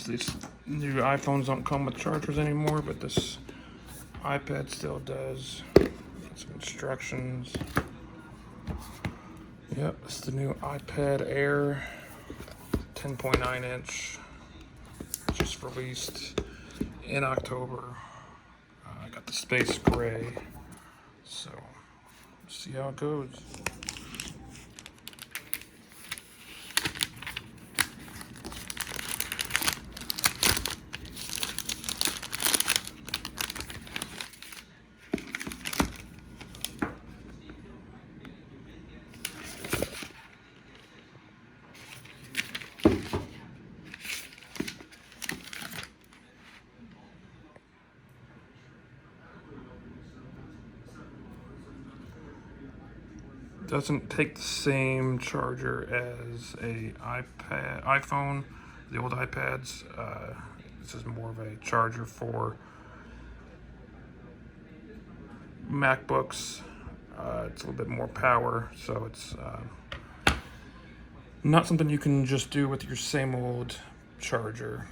Most of these new iPhones don't come with chargers anymore, but this iPad still does. Got some instructions. Yep, it's the new iPad Air 10.9 inch. Just released in October. I got the space gray, so see how it goes. Doesn't take the same charger as a iPhone, the old iPads. This is more of a charger for MacBooks. It's a little bit more power, so it's not something you can just do with your same old charger.